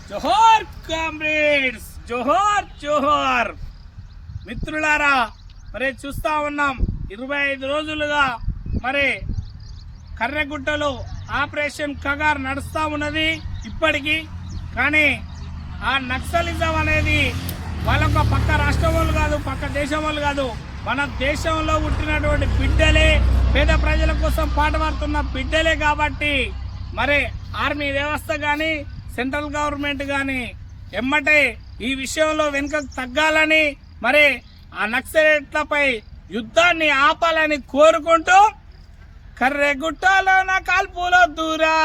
జోహార్ comrades, జోహార్ జోహార్ మిత్రులారా. మరి చూస్తా ఉన్నాం 25 రోజులుగా మరి కర్రెగుట్టలో ఆపరేషన్ కగార్ నడుస్తూ ఉన్నది ఇప్పటికీ. కానీ ఆ నక్సలిజం అనేది వాళ్ళొక పక్క రాష్ట్రం వాళ్ళు కాదు, పక్క దేశం వాళ్ళు కాదు, మన దేశంలో పుట్టినటువంటి బిడ్డలే, పేద ప్రజల కోసం పాటుపడుతున్న బిడ్డలే. కాబట్టి మరి ఆర్మీ వ్యవస్థ కానీ సెంట్రల్ గవర్నమెంట్ కానీ ఎమ్మటే ఈ విషయంలో వెనుకకు తగ్గాలని, మరి ఆ నక్సలైట్లపై యుద్ధాన్ని ఆపాలని కోరుకుంటూ కర్రెగుట్టలోన కాల్పులొద్దురా,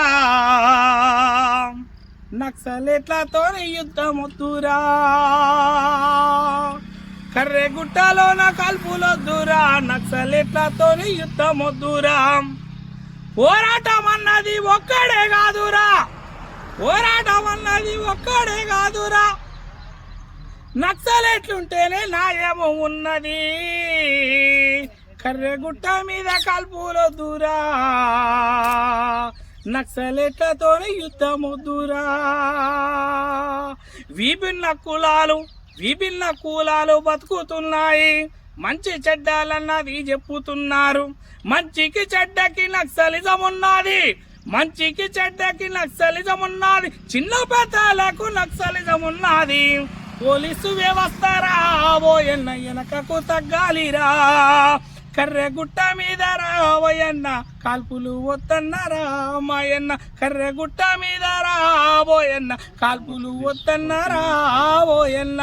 నక్సలైట్లతో యుద్ధమొద్దురా, కర్రెగుట్టలోన కాల్పులొద్దురా, నక్సలైట్లతో యుద్ధమొద్దురా. పోరాటం అన్నది ఒక్కడే కాదురా, పోరాటం అన్నది ఒక్కడే కాదురా, నక్సలైట్లుంటేనే న్యాయము ఉన్నది, కర్రెగుట్ట మీద కాల్పులొద్దురా, నక్సలైట్లతోనే యుద్ధమొద్దురా. విభిన్న కులాలు బతుకుతున్నాయి, మంచి చెడ్డాలన్నది చెప్పుతున్నారు. మంచికి చెడ్డకి నక్సలిజం ఉన్నది, మంచికి చెడ్డకి నక్సలిజం ఉన్నది, చిన్న పెద్దలకు నక్సలిజం ఉన్నది. పోలీసు వ్యవస్థ రాబోయన్న వెనకకు తగ్గాలిరా, కర్రెగుట్ట మీద రాబోయన్న కాల్పులు వద్దన్న రామాయన్న, కర్రెగుట్ట మీద రాబోయన్న కాల్పులు వద్దన్న రాబోయన్న.